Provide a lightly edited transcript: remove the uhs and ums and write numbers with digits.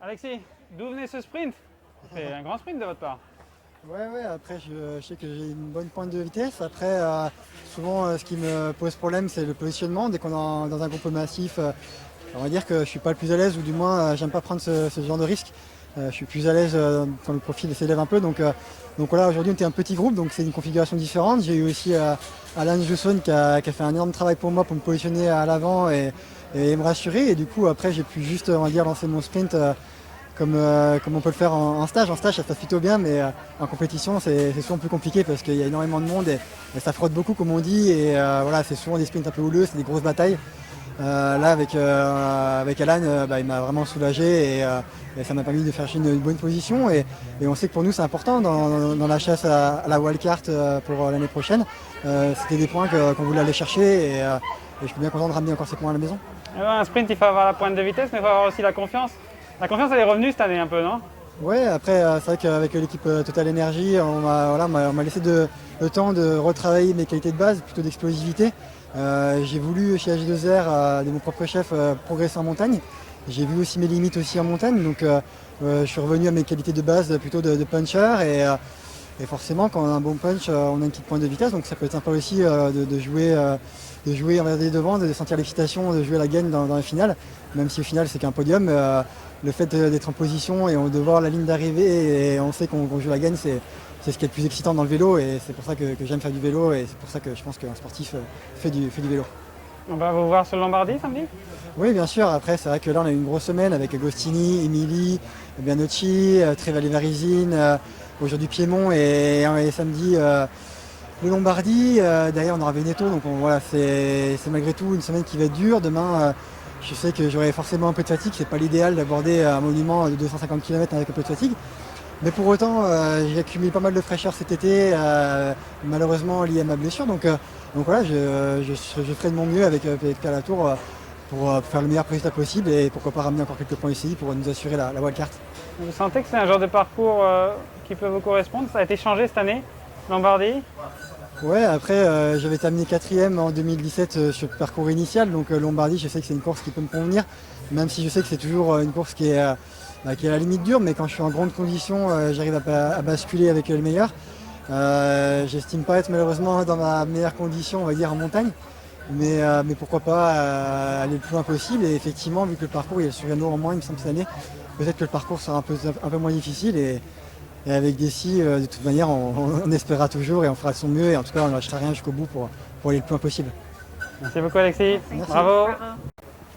Alexis, d'où venait ce sprint? C'est un grand sprint de votre part. Ouais, après je sais que j'ai une bonne pointe de vitesse. Après, souvent ce qui me pose problème c'est le positionnement. Dès qu'on est dans un groupe massif, on va dire que je suis pas le plus à l'aise, ou du moins j'aime pas prendre ce genre de risque. Je suis plus à l'aise quand le profil s'élève un peu. Donc voilà, aujourd'hui on était un petit groupe, donc c'est une configuration différente. J'ai eu aussi Alan Jusson qui a fait un énorme travail pour moi pour me positionner à l'avant et me rassurer. Et du coup après j'ai pu juste on va dire lancer mon sprint. Comme on peut le faire en stage. En stage, ça se passe plutôt bien, mais en compétition, c'est souvent plus compliqué parce qu'il y a énormément de monde et ça frotte beaucoup, comme on dit. Et voilà, c'est souvent des sprints un peu houleux, c'est des grosses batailles. Là, avec Alan, il m'a vraiment soulagé et ça m'a permis de faire une bonne position. Et on sait que pour nous, c'est important dans la chasse à la wildcard pour l'année prochaine. C'était des points qu'on voulait aller chercher et je suis bien content de ramener encore ces points à la maison. Alors, un sprint, il faut avoir la pointe de vitesse, mais il faut avoir aussi la confiance. La confiance, elle est revenue cette année un peu, non? Ouais, après, c'est vrai qu'avec l'équipe Total Energy, on m'a laissé le temps de retravailler mes qualités de base, plutôt d'explosivité. J'ai voulu, chez AG2R, de mon propre chef, progresser en montagne. J'ai vu aussi mes limites aussi en montagne, donc je suis revenu à mes qualités de base, plutôt de puncher. Et forcément, quand on a un bon punch, on a une petite pointe de vitesse, donc ça peut être sympa aussi de jouer envers des devants, de sentir l'excitation, de jouer la gagne dans la finale, même si au final c'est qu'un podium. Le fait d'être en position et de voir la ligne d'arrivée et on sait qu'on joue la gagne, c'est ce qui est le plus excitant dans le vélo et c'est pour ça que j'aime faire du vélo et c'est pour ça que je pense qu'un sportif fait du vélo. On va vous voir sur le Lombardie samedi? Oui, bien sûr. Après, c'est vrai que là, on a eu une grosse semaine avec Agostini, Emili, Bianocci, Trevale Varisine, aujourd'hui Piémont et samedi le Lombardie. Derrière, on aura Veneto. Donc voilà, c'est malgré tout une semaine qui va être dure. Demain, je sais que j'aurai forcément un peu de fatigue. C'est pas l'idéal d'aborder un monument de 250 km avec un peu de fatigue. Mais pour autant, j'ai accumulé pas mal de fraîcheur cet été, malheureusement lié à ma blessure. Donc voilà, je ferai de mon mieux avec Pierre Latour pour faire le meilleur résultat possible et pourquoi pas ramener encore quelques points ici pour nous assurer la wildcard. Vous sentez que c'est un genre de parcours qui peut vous correspondre? Ça a été changé cette année, Lombardie? Ouais, après j'avais terminé 4e en 2017 sur le parcours initial, donc Lombardie, je sais que c'est une course qui peut me convenir, même si je sais que c'est toujours une course qui est à la limite dure, mais quand je suis en grande condition, j'arrive à basculer avec le meilleur. J'estime pas être malheureusement dans ma meilleure condition, on va dire, en montagne, mais pourquoi pas aller le plus loin possible. Et effectivement, vu que le parcours il est sur Yano en moins, il me semble cette année, peut-être que le parcours sera un peu moins difficile. Et avec Dessy, de toute manière, on espérera toujours et on fera de son mieux. Et en tout cas, on ne lâchera rien jusqu'au bout pour aller le plus loin possible. Merci beaucoup Alexis. Merci. Bravo.